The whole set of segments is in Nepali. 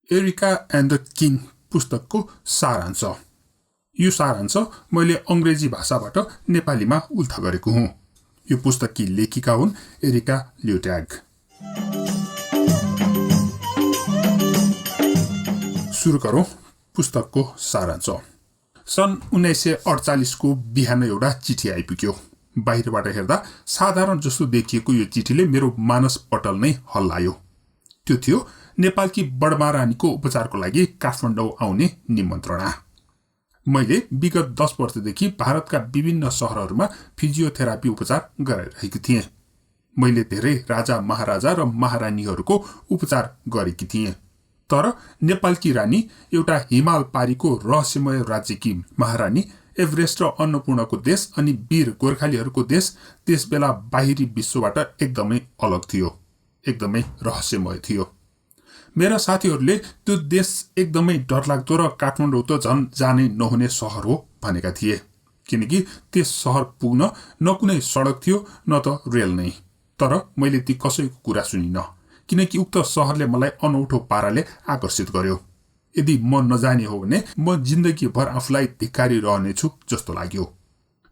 एरिका एन्ड द किङ पुस्तकको सारांश। यो सारांश मैले अंग्रेजी भाषाबाट नेपालीमा उल्था गरेको हुँ। यो पुस्तककी लेखिका हुन् एरिका ल्युट्याग। सुरु गरौँ पुस्तकको सारांश। सन् 1948 को बिहान एउटा चिठी आइपुग्यो। बाहिरबाट हेर्दा साधारण जस्तो देखिएको यो चिठीले मेरो मानस पटल नै हल्लायो। त्यो थियो नेपालकी बडमा रानीको उपचारको लागि काठमाडौँ आउने निमन्त्रणा। मैले विगत 10 वर्षदेखि भारतका विभिन्न शहरहरूमा फिजियोथेरापी उपचार गराइरहेकी थिएँ। मैले धेरै राजा महाराजा र महारानीहरूको उपचार गरेकी थिएँ। तर नेपालकी रानी, एउटा हिमाल पारीको रहस्यमय राज्यकी महारानी, एभरेस्ट र अन्नपूर्णको देश अनि वीर गोर्खालीहरूको देश त्यसबेला बाहिरी विश्वबाट एकदमै अलग थियो, एकदमै रहस्यमय थियो। मेरा साथीहरूले त्यो देश एकदमै डरलाग्दो र काठमाडौँ त झन् जानै नहुने सहर हो भनेका थिए, किनकि त्यस सहर पुग्न न कुनै सडक थियो न त रेल नै। तर मैले ती कसैको कुरा सुनिन, किनकि उक्त सहरले मलाई अनौठो पाराले आकर्षित गर्यो। यदि म नजाने हो भने म जिन्दगीभर आफूलाई धिक्कारी रहनेछु जस्तो लाग्यो।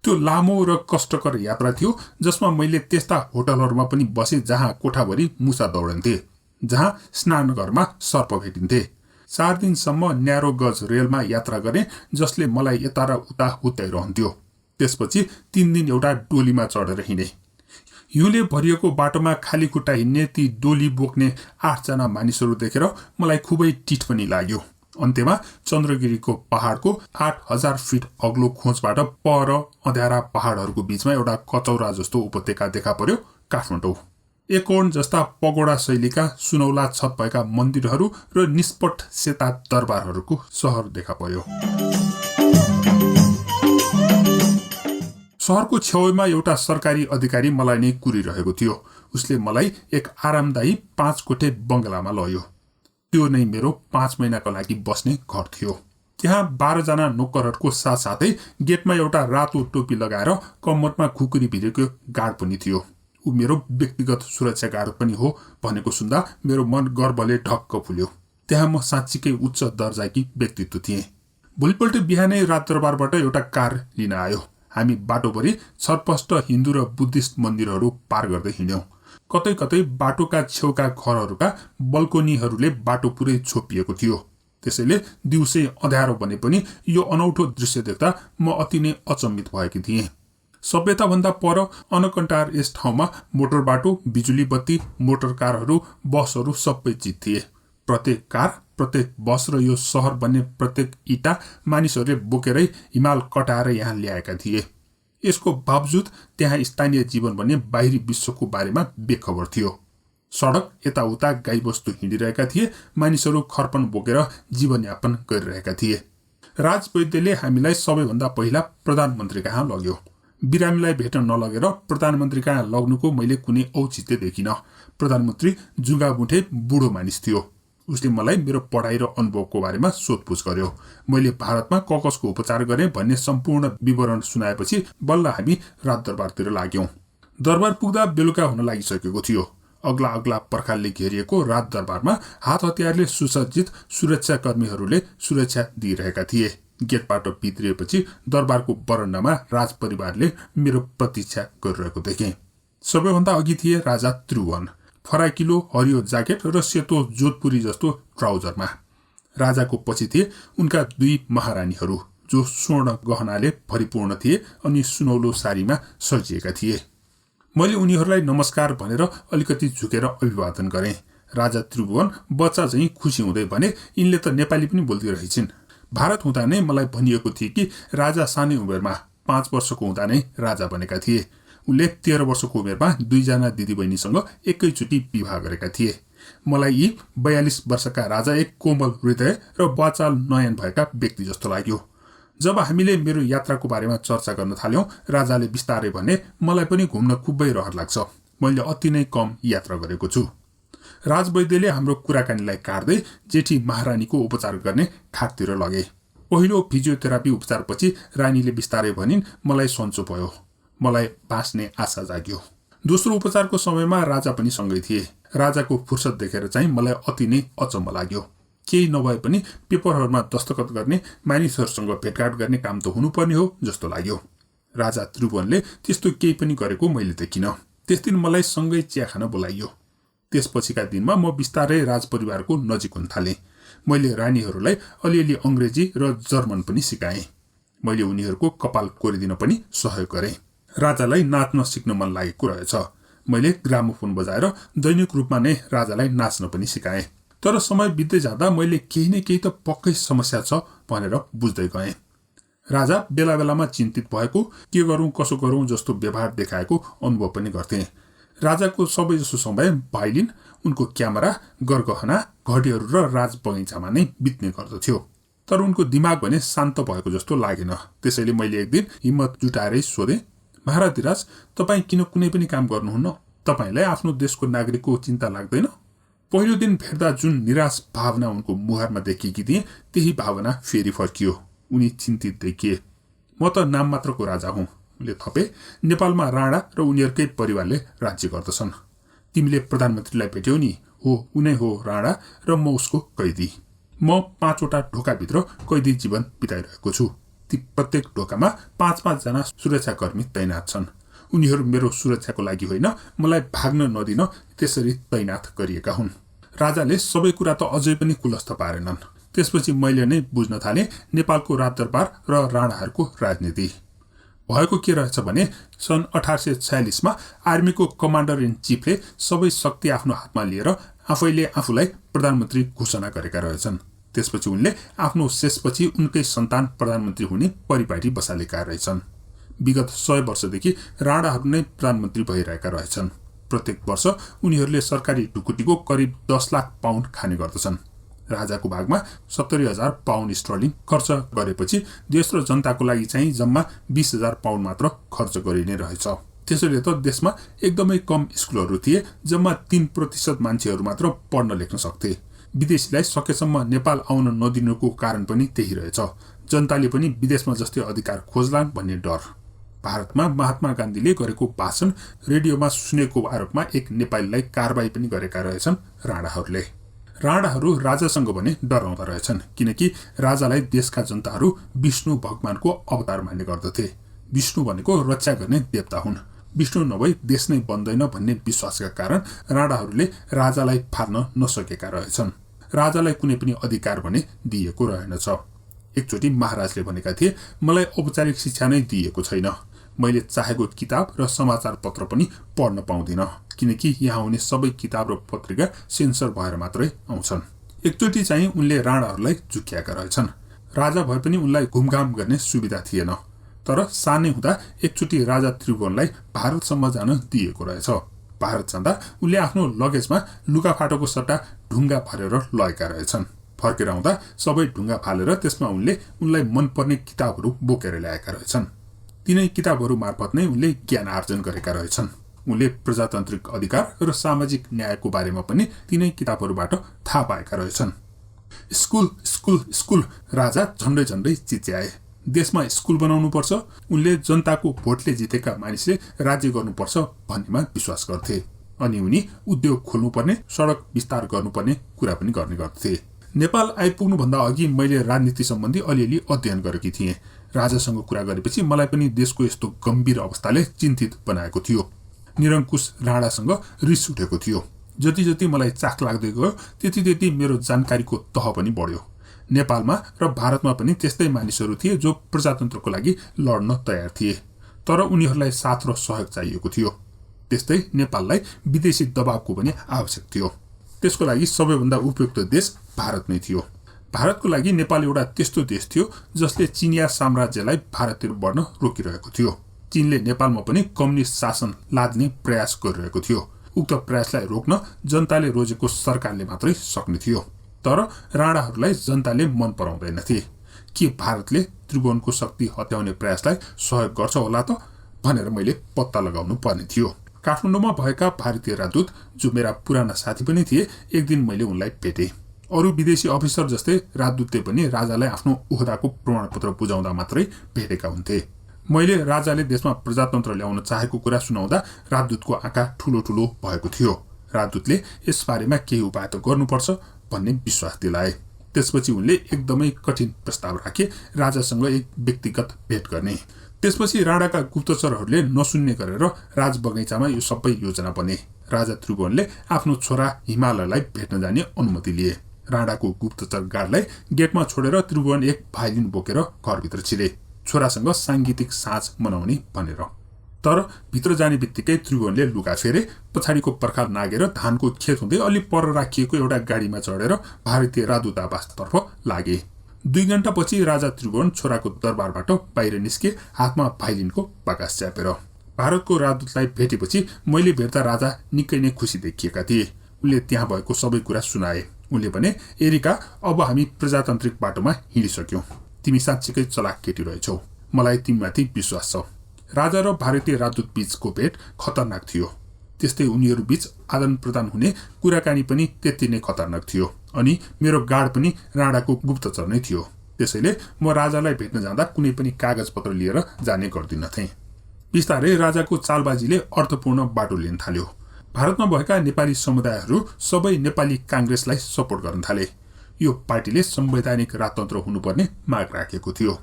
त्यो लामो र कष्टकर यात्रा थियो, जसमा मैले त्यस्ता होटलहरूमा पनि बसे जहाँ कोठाभरि मुसा दौडन्थे, जहाँ स्नानघरमा सर्प भेटिन्थे। 4 दिनसम्म न्यारो गज रेलमा यात्रा गरे, जसले मलाई यता र उता हुत्याइरहन्थ्यो। त्यसपछि 3 दिन एउटा डोलीमा चढेर हिँडे। हिउँले भरिएको बाटोमा खाली खुट्टा हिँड्ने ती डोली बोक्ने 8 जना मानिसहरू देखेर मलाई खुबै टिठ पनि लाग्यो। अन्त्यमा चन्द्रगिरीको पहाडको 8000 फिट अग्लो खोजबाट पर अँध्यारा पहाडहरूको बीचमा एउटा कचौरा जस्तो उपत्यका देखा पर्यो, काठमाडौँ। एकोण जस्ता पगोडा शैलीका सुनौला छत भएका मन्दिरहरू र निष्पट सेता दरबारहरूको सहर देखा पर्यो। सहरको छेउमा एउटा सरकारी अधिकारी मलाई नै कुरिरहेको थियो। उसले मलाई एक आरामदायी 5 कोठे बंगलामा लग्यो। त्यो नै मेरो 5 महिनाको लागि बस्ने घर थियो। त्यहाँ 12 जना नोकरहरूको साथसाथै गेटमा एउटा रातो टोपी लगाएर कम्मरमा खुकुरी भिरेको गार्ड पनि थियो। ऊ मेरो व्यक्तिगत सुरक्षा गार्ड पनि हो भनेको सुन्दा मेरो मन गर्वले ढक्क फुल्यो। त्यहाँ म साँच्चीकै उच्च दर्जाकी व्यक्तित्व थिएँ। भोलिपल्ट बिहानै राजदरबारबाट एउटा कार लिन आयो। हामी बाटोभरि छरपष्ट हिन्दू र बुद्धिस्ट मन्दिरहरू पार गर्दै हिँड्यौं। कतै कतै बाटोका छेउका घरहरूका बल्कोनीहरूले बाटो पुरै छोपिएको थियो। त्यसैले दिउँसै अँध्यारो भने पनि यो अनौठो दृश्य देख्दा म अति नै अचम्मित भएकी थिएँ। सभ्यताभन्दा पर अनकन्टार यस ठाउँमा मोटर बाटो, बिजुली बत्ती, मोटर कारहरू, बसहरू सबै चिज थिए। प्रत्येक कार, प्रत्येक बस र यो सहर बन्ने प्रत्येक इटा मानिसहरूले बोकेरै हिमाल कटाएर यहाँ ल्याएका थिए। यसको बावजुद त्यहाँ स्थानीय जीवन भन्ने बाहिरी विश्वको बारेमा बेखबर थियो। सडक यताउता गाईबस्तु हिँडिरहेका थिए, मानिसहरू खर्पन बोकेर जीवनयापन गरिरहेका थिए। राजवैद्यले हामीलाई सबैभन्दा पहिला प्रधानमन्त्री कहाँ लग्यो। बिरामीलाई भेट्न नलगेर प्रधानमन्त्री कहाँ लग्नुको मैले कुनै औचित्य देखिन। प्रधानमन्त्री जुगाबुढे बुढो मानिस थियो। उसले मलाई मेरो पढाइ र अनुभवको बारेमा सोधपुछ गर्यो। मैले भारतमा कसको उपचार गरेँ भन्ने सम्पूर्ण विवरण सुनाएपछि बल्ल हामी राजदरबारतिर लाग्यौं। दरबार पुग्दा बेलुका हुन लागिसकेको थियो। अग्ला अग्ला पर्खालले घेरिएको राजदरबारमा हात हतियारले सुसज्जित सुरक्षाकर्मीहरूले सुरक्षा दिइरहेका थिए। गेटबाट भित्रिएपछि दरबारको बरण्डामा राजपरिवारले मेरो प्रतीक्षा गरिरहेको देखेँ। सबैभन्दा अघि थिए राजा त्रिभुवन, फराकिलो हरियो ज्याकेट र सेतो जोधपुरी जस्तो ट्राउजरमा। राजाको पछि थिए उनका 2 महारानीहरू, जो स्वर्ण गहनाले भरिपूर्ण थिए अनि सुनौलो सारीमा सजिएका थिए। मैले उनीहरूलाई नमस्कार भनेर अलिकति झुकेर अभिवादन गरेँ। राजा त्रिभुवन बच्चा झैं खुसी हुँदै भने, यिनले त नेपाली पनि बोल्दै रहेछन्। भारत हुँदा नै मलाई भनिएको थियो कि राजा सानै उमेरमा 5 वर्षको हुँदा नै राजा बनेका थिए। उनले 13 वर्षको उमेरमा 2 जना दिदीबहिनीसँग एकैचोटि विवाह गरेका थिए। मलाई यी 42 वर्षका राजा एक कोमल हृदय र वाचाल नयन भएका व्यक्ति जस्तो लाग्यो। जब हामीले मेरो यात्राको बारेमा चर्चा गर्न थाल्यौं, राजाले बिस्तारै भने, मलाई पनि घुम्न खुबै रहर लाग्छ। मैले अति नै कम यात्रा गरेको छु। राजवैद्यले हाम्रो कुराकानीलाई काट्दै जेठी महारानीको उपचार गर्ने खाटतिर लगे। पहिलो फिजियोथेरापी उपचारपछि रानीले बिस्तारै भनिन्, मलाई सन्चो भयो। मलाई बाँच्ने आशा जाग्यो। दोस्रो उपचारको समयमा राजा पनि सँगै थिए। राजाको फुर्सद देखेर चाहिँ मलाई अति नै अचम्म लाग्यो। केही नभए पनि पेपरहरूमा दस्तखत गर्ने, मानिसहरूसँग भेटघाट गर्ने काम त हुनुपर्ने हो जस्तो लाग्यो। राजा त्रिभुवनले त्यस्तो केही पनि गरेको मैले देखिन। त्यस दिन मलाई सँगै चिया खान बोलाइयो। त्यसपछिका दिनमा म बिस्तारै राजपरिवारको नजिक हुन थालेँ। मैले रानीहरूलाई अलिअलि अङ्ग्रेजी र जर्मन पनि सिकाएँ। मैले उनीहरूको कपाल कोरिदिन पनि सहयोग गरेँ। राजालाई नाच्न सिक्न मन लागेको रहेछ। मैले ग्रामोफोन बजाएर दैनिक रूपमा नै राजालाई नाच्न पनि सिकाएँ। तर समय बित्दै जाँदा मैले केही न केही त पक्कै समस्या छ भनेर बुझ्दै गएँ। राजा बेला बेलामा चिन्तित भएको, के गरौँ कसो गरौँ जस्तो व्यवहार देखाएको अनुभव पनि गर्थेँ। राजाको सबैजसो समय भाइलिन, उनको क्यामेरा, गरगहना, घडीहरू र राज बगैँचामा नै बित्ने गर्दथ्यो। तर उनको दिमाग भने शान्त भएको जस्तो लागेन। त्यसैले मैले एक दिन हिम्मत जुटाएरै सोधेँ, महाराजधिराज, तपाईँ किन कुनै पनि काम गर्नुहुन्न? तपाईँलाई आफ्नो देशको नागरिकको चिन्ता लाग्दैन? पहिलो दिन भेट्दा जुन निराश भावना उनको मुहारमा देखेकी थिएँ, त्यही भावना फेरि फर्कियो। उनी चिन्तित देखिए। म त नाम मात्रको राजा हुँ, उनले थपे। नेपालमा राणा र उनीहरूकै परिवारले राज्य गर्दछन्। तिमीले प्रधानमन्त्रीलाई भेट्यौ नि? हो, उनै हो राणा र म उसको कैदी। म 5वटा ढोकाभित्र कैदी जीवन बिताइरहेको छु। ती प्रत्येक ढोकामा 5-5 जना सुरक्षाकर्मी तैनात छन्। उनीहरू मेरो सुरक्षाको लागि होइन, मलाई भाग्न नदिन त्यसरी तैनात गरिएका हुन्। राजाले सबै कुरा त अझै पनि कुलस्थ पारेनन्। त्यसपछि मैले नै बुझ्न थालेँ नेपालको राजदरबार र राणाहरूको राजनीति। भएको के रहेछ भने सन् 1846 मा आर्मीको कमान्डर इन चिफले सबै शक्ति आफ्नो हातमा लिएर आफैले आफूलाई प्रधानमन्त्री घोषणा गरेका रहेछन्। त्यसपछि उनले आफ्नो शेषपछि उनकै सन्तान प्रधानमन्त्री हुने परिपाटी बसालेका रहेछन्। विगत 100 वर्षदेखि राणाहरू नै प्रधानमन्त्री भइरहेका रहेछन्। प्रत्येक वर्ष उनीहरूले सरकारी ढुकुटीको करिब 10 लाख पाउन्ड खाने गर्दछन्। राजाको भागमा 70,000 पाउन्ड स्टर्लिङ खर्च गरेपछि देश र जनताको लागि चाहिँ जम्मा 20,000 पाउन्ड मात्र खर्च गरिने रहेछ। त्यसैले त देशमा एकदमै कम स्कुलहरू थिए। जम्मा 3% मान्छेहरू मात्र पढ्न लेख्न सक्थे। विदेशीलाई सकेसम्म नेपाल आउन नदिनुको कारण पनि त्यही रहेछ। जनताले पनि विदेशमा जस्तै अधिकार खोज्लान् भन्ने डर। भारतमा महात्मा गान्धीले गरेको भाषण रेडियोमा सुनेको आरोपमा एक नेपालीलाई कारबाही पनि गरेका रहेछन् राणाहरूले। राणाहरू राजासँग भने डराउँदा रहेछन्, किनकि राजालाई देशका जनताहरू विष्णु भगवानको अवतार मान्ने गर्दथे। विष्णु भनेको रक्षा गर्ने देवता हुन्। विष्णु नभई देश नै बन्दैन भन्ने विश्वासका कारण राणाहरूले राजालाई फार्न नसकेका रहेछन्। राजालाई कुनै पनि अधिकार भने दिएको रहेनछ। एकचोटि महाराजले भनेका थिए, मलाई औपचारिक शिक्षा नै दिएको छैन। मैले चाहेको किताब र समाचार पत्र पनि पढ्न पाउँदिन, किनकि यहाँ हुने सबै किताब र पत्रिका सेन्सर भएर मात्रै आउँछन्। एकचोटि चाहिँ उनले राणाहरूलाई झुक्क्याएका रहेछन्। राजा भए पनि उनलाई घुमघाम गर्ने सुविधा थिएन। तर सानै हुँदा एकचोटि राजा त्रिभुवनलाई भारतसम्म जान दिएको रहेछ। भारत जाँदा उनले आफ्नो लगेजमा लुगाफाटोको सट्टा ढुङ्गा भरेर लगेका रहेछन्। फर्केर आउँदा सबै ढुङ्गा फालेर त्यसमा उनलाई मनपर्ने किताबहरू बोकेर ल्याएका रहेछन्। तिनै किताबहरू मार्फत नै उनले ज्ञान आर्जन गरेका रहेछन्। उनले प्रजातान्त्रिक अधिकार र सामाजिक न्यायको बारेमा पनि तिनै किताबहरूबाट थाहा पाएका रहेछन्। स्कुल स्कुल स्कुल राजा झन्डै झन्डै चिच्याए। देशमा स्कुल बनाउनुपर्छ। उनले जनताको भोटले जितेका मानिसले राज्य गर्नुपर्छ भन्नेमा विश्वास गर्थे। अनि उनी उद्योग खोल्नुपर्ने, सडक विस्तार गर्नुपर्ने कुरा पनि गर्ने गर्थे। नेपाल आइपुग्नुभन्दा अघि मैले राजनीति सम्बन्धी अलिअलि अध्ययन गरेकी थिएँ। राजासँग कुरा गरेपछि मलाई पनि देशको यस्तो गम्भीर अवस्थाले चिन्तित बनाएको थियो। निरङ्कुश राणासँग रिस उठेको थियो। जति जति मलाई चाख लाग्दै गयो त्यति मेरो जानकारीको तह पनि बढ्यो। नेपालमा र भारतमा पनि त्यस्तै मानिसहरू थिए जो प्रजातन्त्रको लागि लड्न तयार थिए, तर उनीहरूलाई साथ र सहयोग चाहिएको थियो। त्यस्तै नेपाललाई विदेशी दबावको पनि आवश्यक थियो। त्यसको लागि सबैभन्दा उपयुक्त देश भारत नै थियो। भारतको लागि नेपाल एउटा त्यस्तो देश थियो जसले चिनिया साम्राज्यलाई भारततिर बढ्न रोकिरहेको थियो। चीनले नेपालमा पनि कम्युनिस्ट शासन लाद्ने प्रयास गरिरहेको थियो। उक्त प्रयासलाई रोक्न जनताले रोजेको सरकारले मात्रै सक्ने थियो। तर राणाहरूलाई जनताले मन पराउँदैनथे। के भारतले त्रिभुवनको शक्ति हत्याउने प्रयासलाई सहयोग गर्छ होला त भनेर मैले पत्ता लगाउनु पर्ने थियो। काठमाडौँमा भएका भारतीय राजदूत, जो मेरा पुराना साथी पनि थिए, एक दिन मैले उनलाई भेटेँ। अरू विदेशी अफिसर जस्तै राजदूतले पनि राजालाई आफ्नो ओहदाको प्रमाणपत्र बुझाउँदा मात्रै भेटेका हुन्थे। मैले राजाले देशमा प्रजातन्त्र ल्याउन चाहेको कुरा सुनाउँदा राजदूतको आँखा ठुलो ठुलो भएको थियो। राजदूतले यसबारेमा केही उपाय त गर्नुपर्छ भन्ने विश्वास दिलाए। त्यसपछि उनले एकदमै कठिन प्रस्ताव राखे राजासँग एक व्यक्तिगत भेट गर्ने। त्यसपछि राणाका गुप्तचरहरूले नसुन्ने गरेर राज बगैँचामा यो सबै योजना बने। राजा त्रिभुवनले आफ्नो छोरा हिमालयलाई भेट्न जाने अनुमति लिए। राणाको गुप्तचर गार्डलाई गेटमा छोडेर त्रिभुवन एक भाइलिन बोकेर घरभित्र छिरे, छोरासँग सांगीतिक साँझ मनाउने भनेर। तर भित्र जाने बित्तिकै त्रिभुवनले लुगा फेरे, पछाडिको पर्खाल नागेर धानको खेत हुँदै अलि पर राखिएको एउटा गाडीमा चढेर भारतीय राजदूतावासतर्फ लागे। 2 घण्टापछि राजा त्रिभुवन छोराको दरबारबाट बाहिर निस्के, हातमा भाइलिनको बाकस च्यापेर। भारतको राजदूतलाई भेटेपछि मैले भेट्दा राजा निकै नै खुसी देखिएका थिए। उनले त्यहाँ भएको सबै कुरा सुनाए। उनले भने, एरिका, अब हामी प्रजातान्त्रिक बाटोमा हिँडिसक्यौं। तिमी साँच्चीकै चलाक केटी रहेछौ। मलाई तिमीमाथि विश्वास छ। राजा र भारतीय राजदूत बीचको भेट खतरनाक थियो। त्यस्तै उनीहरू बीच आदान प्रदान हुने कुराकानी पनि त्यति नै खतरनाक थियो। अनि मेरो गार्ड पनि राणाको गुप्तचर नै थियो। त्यसैले म राजालाई भेट्न जाँदा कुनै पनि कागजपत्र लिएर जाने गर्दिनथे। बिस्तारै राजाको चालबाजीले अर्थपूर्ण बाटो लिन थाल्यो। भारतमा भएका नेपाली समुदायहरू सबै नेपाली काङ्ग्रेसलाई सपोर्ट गर्न थाले। यो पार्टीले संवैधानिक राजतन्त्र हुनुपर्ने माग राखेको थियो।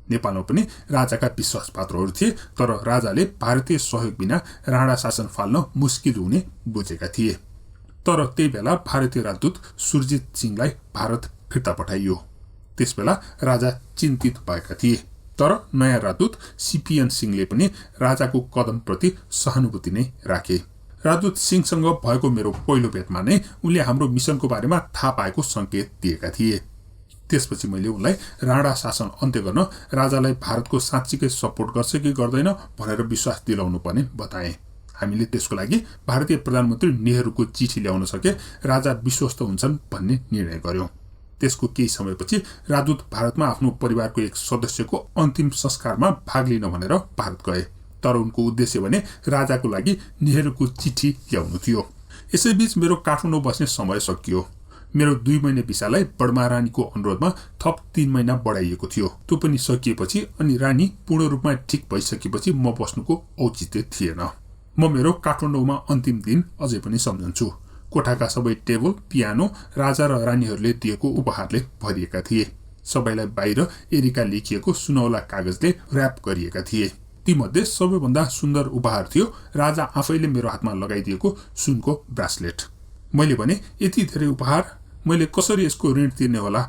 नेपालमा पनि राजाका विश्वासपात्रहरू थिए, तर राजाले भारतीय सहयोग बिना राणा शासन फाल्न मुस्किल हुने बुझेका थिए। तर त्यही बेला भारतीय राजदूत सुरजित सिंहलाई भारत फिर्ता पठाइयो। त्यसबेला राजा चिन्तित भएका थिए। तर नयाँ राजदूत सीपीएन सिंहले पनि राजाको कदमप्रति सहानुभूति नै राखे। राजदूत सिंहसँग भएको मेरो पहिलो भेटमा नै उनले हाम्रो मिसनको बारेमा थाहा पाएको संकेत दिएका थिए। त्यसपछि मैले उनलाई राणा शासन अन्त्य गर्न राजालाई भारतको साँच्चीकै सपोर्ट गर्छ कि गर्दैन भनेर विश्वास दिलाउनु पर्ने बताए। हामीले त्यसको लागि भारतीय प्रधानमन्त्री नेहरूको चिठी ल्याउन सके राजा विश्वस्त हुन्छन् भन्ने निर्णय गर्यौं। त्यसको केही समयपछि राजदूत भारतमा आफ्नो परिवारको एक सदस्यको अन्तिम संस्कारमा भाग लिन भनेर भारत गए। तर उनको उद्देश्य भने राजाको लागि नेहरूको चिठी ल्याउनु थियो। यसैबीच मेरो काठमाडौँ बस्ने समय सकियो। मेरो 2 महिने भिसालाई बडमा रानीको अनुरोधमा थप 3 महिना बढाइएको थियो। त्यो पनि सकिएपछि अनि रानी पूर्ण रूपमा ठिक भइसकेपछि म बस्नुको औचित्य थिएन। म मेरो काठमाडौँमा अन्तिम दिन अझै पनि सम्झन्छु। कोठाका सबै टेबल, पियानो राजा र रानीहरूले दिएको उपहारले भरिएका थिए। सबैलाई बाहिर एरिका लेखिएको सुनौला कागजले र्याप गरिएका थिए। तीमध्ये सबैभन्दा सुन्दर उपहार थियो राजा आफैले मेरो हातमा लगाइदिएको सुनको ब्रासलेट। मैले भने, यति धेरै उपहार, मैले कसरी यसको ऋण तिर्ने होला?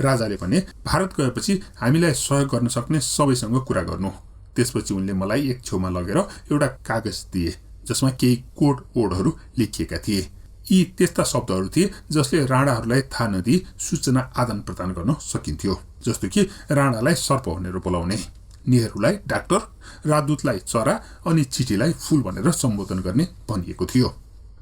राजाले भने, भारत गएपछि हामीलाई सहयोग गर्न सक्ने सबैसँग कुरा गर्नु। त्यसपछि उनले मलाई एक छेउमा लगेर एउटा कागज दिए जसमा केही कोड वर्डहरू लेखिएका थिए। यी त्यस्ता शब्दहरू थिए जसले राणाहरूलाई थाहा नदिई सूचना आदान प्रदान गर्न सकिन्थ्यो। जस्तो कि राणालाई सर्प भनेर बोलाउने, नेहरूलाई डाक्टर, राजदूतलाई चरा अनि चिठीलाई फूल भनेर सम्बोधन गर्ने भनिएको थियो।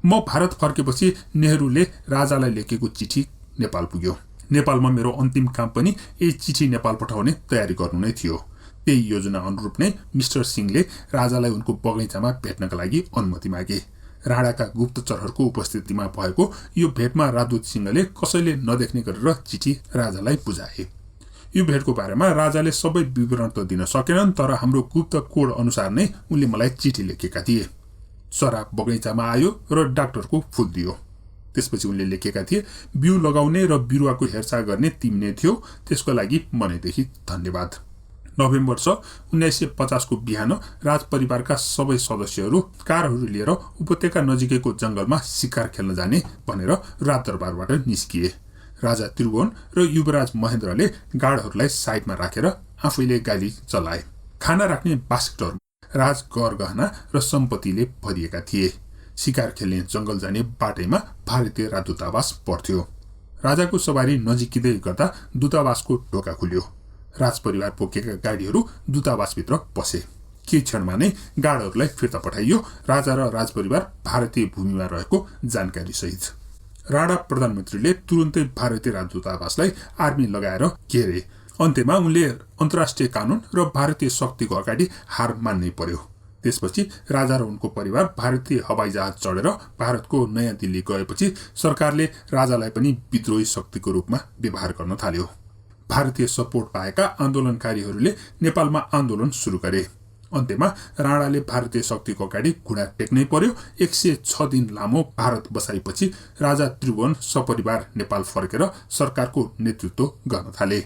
म भारत फर्केपछि नेहरूले राजालाई लेखेको चिठी नेपाल पुग्यो। नेपालमा मेरो अन्तिम काम पनि यही चिठी नेपाल पठाउने तयारी गर्नु नै थियो। त्यही योजना अनुरूप नै मिस्टर सिंहले राजालाई उनको बगैँचामा भेट्नका लागि अनुमति मागे। राणाका गुप्तचरहरूको उपस्थितिमा भएको यो भेटमा राजदूत सिंहले कसैले नदेख्ने गरेर चिठी राजालाई बुझाए। यो भेटको बारेमा राजाले सबै विवरण त दिन सकेनन्, तर हाम्रो गुप्त कोड अनुसार नै उनले मलाई चिठी लेखेका थिए। चरा बगैँचामा आयो र डाक्टरको फूल दियो। त्यसपछि उनले लेखेका थिए, बिउ लगाउने र बिरुवाको हेरचाह गर्ने तिमी नै थियो, त्यसको लागि मनैदेखि धन्यवाद। नोभेम्बर 1950 को बिहान राजपरिवारका सबै सदस्यहरू कारहरू लिएर उपत्यका नजिकैको जंगलमा शिकार खेल्न जाने भनेर राजदरबारबाट निस्किए। राजा त्रिभुवन र युवराज महेन्द्रले गार्डहरूलाई साइडमा राखेर आफैले गाडी चलाए। खाना राख्ने बास्केटहरू राज गहना र सम्पत्तिले भरिएका थिए। शिकार खेल्ने जंगल जाने बाटैमा भारतीय राजदूतावास पर्थ्यो। राजाको सवारी नजिकिँदै गर्दा दूतावासको ढोका खुल्यो। राजपरिवार बोकेका गाडीहरू दूतावासभित्र पसे। केही क्षणमा नै गार्डहरूलाई फिर्ता पठाइयो। राजा र राजपरिवार भारतीय भूमिमा रहेको जानकारी सहित। राणा प्रधानमन्त्रीले तुरुन्तै भारतीय राजदूतावासलाई आर्मी लगाएर घेरे। अन्त्यमा उनले अन्तर्राष्ट्रिय कानून र भारतीय शक्तिको अगाडि हार मान्नै पर्यो। त्यसपछि राजा र उनको परिवार भारतीय हवाईजहाज चढेर भारतको नयाँ दिल्ली गएपछि सरकारले राजालाई पनि विद्रोही शक्तिको रूपमा व्यवहार गर्न थाल्यो। भारतीय सपोर्ट पाएका आन्दोलनकारीहरूले नेपालमा आन्दोलन सुरु गरे। अन्त्यमा राणाले भारतीय शक्तिको अगाडि घुँडा टेक्नै पर्यो। 106 दिन लामो भारत बसाइपछि राजा त्रिभुवन सपरिवार नेपाल फर्केर सरकारको नेतृत्व गर्न थाले।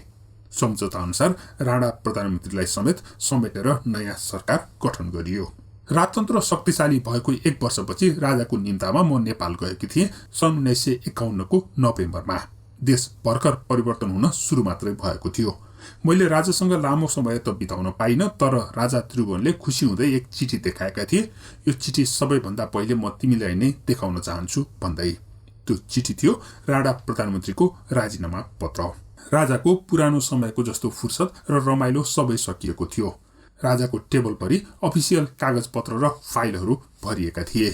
सम्झौता अनुसार राणा प्रधानमन्त्रीलाई समेत समेटेर नयाँ सरकार गठन गरियो। राजतन्त्र शक्तिशाली भएको 1 वर्षपछि राजाको निम्तामा म नेपाल गएकी थिएँ। सन् 1951 को नोभेम्बरमा। देश भर्खर परिवर्तन हुन सुरु मात्रै भएको थियो। मैले राजासँग लामो समय त बिताउन पाइन, तर राजा त्रिभुवनले खुसी हुँदै एक चिठी देखाएका थिए। यो चिठी सबैभन्दा पहिले म तिमीलाई नै देखाउन चाहन्छु भन्दै। त्यो चिठी थियो राणा प्रधानमन्त्रीको राजीनामा पत्र। राजाको पुरानो समयको जस्तो फुर्सद र रमाइलो सबै सकिएको थियो। राजाको टेबल परि अफिसियल कागजपत्र र फाइलहरू भरिएका थिए।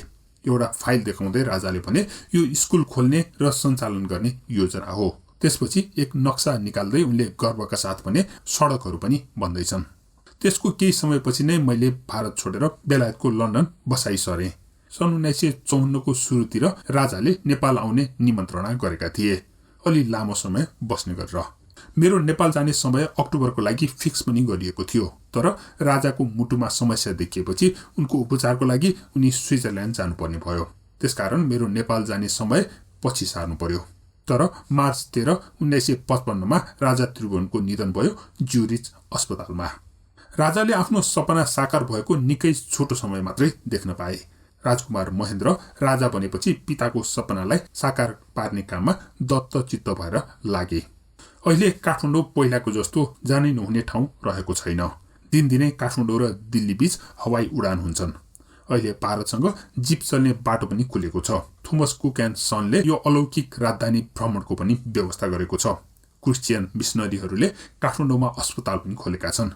एउटा फाइल देखाउँदै राजाले भने यो स्कुल खोल्ने र सञ्चालन गर्ने योजना हो। त्यसपछि एक नक्सा निकाल्दै उनले गर्वका साथ भने सडकहरू पनि बन्दैछन्। त्यसको केही समयपछि नै मैले भारत छोडेर बेलायतको लन्डन बसाइ सरे। सन् 1954 को सुरुतिर राजाले नेपाल आउने निमन्त्रणा गरेका थिए, अलि लामो समय बस्ने गरेर। मेरो नेपाल जाने समय अक्टोबरको लागि फिक्स पनि गरिएको थियो, तर राजाको मुटुमा समस्या देखिएपछि उनको उपचारको लागि उनी स्विजरल्यान्ड जानुपर्ने भयो। त्यसकारण मेरो नेपाल जाने समय पछि सार्नु पर्यो। तर मार्च 13, 1955 मा राजा त्रिभुवनको निधन भयो ज्युरिच अस्पतालमा। राजाले आफ्नो सपना साकार भएको निकै छोटो समय मात्रै देख्न पाए। राजकुमार महेन्द्र राजा बनेपछि पिताको सपनालाई साकार पार्ने काममा दत्तचित्त भएर लागे। अहिले काठमाडौँ पहिलाको जस्तो जानै नहुने ठाउँ रहेको छैन। दिनदिनै काठमाडौँ र दिल्ली बीच हवाई उडान हुन्छन्। अहिले भारतसँग जीप चल्ने बाटो पनि खुलेको छ। थोमस कुक एन्ड सनले यो अलौकिक राजधानी भ्रमणको पनि व्यवस्था गरेको छ। क्रिस्चियन मिसनरीहरूले काठमाडौँमा अस्पताल पनि खोलेका छन्।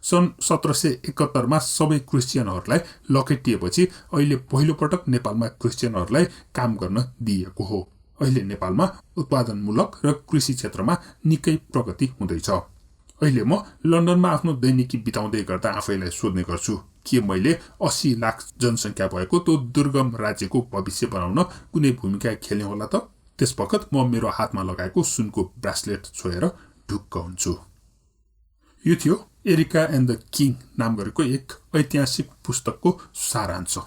सन् 1771 मा सबै क्रिस्चियनहरूलाई लखेटिएपछि अहिले पहिलोपटक नेपालमा क्रिस्चियनहरूलाई काम गर्न दिइएको हो। अहिले नेपालमा उत्पादनमूलक र कृषि क्षेत्रमा निकै प्रगति हुँदैछ। अहिले म लन्डनमा आफ्नो दैनिकी बिताउँदै गर्दा आफैलाई सोध्ने गर्छु के मैले 80 लाख जनसङ्ख्या भएको त्यो दुर्गम राज्यको भविष्य बनाउन कुनै भूमिका खेल्ने होला त? त्यसवखत म मेरो हातमा लगाएको सुनको ब्रासलेट छोएर ढुक्क हुन्छु। यो थियो एरिका एन्ड द किङ नाम गरेको एक ऐतिहासिक पुस्तकको सारांश।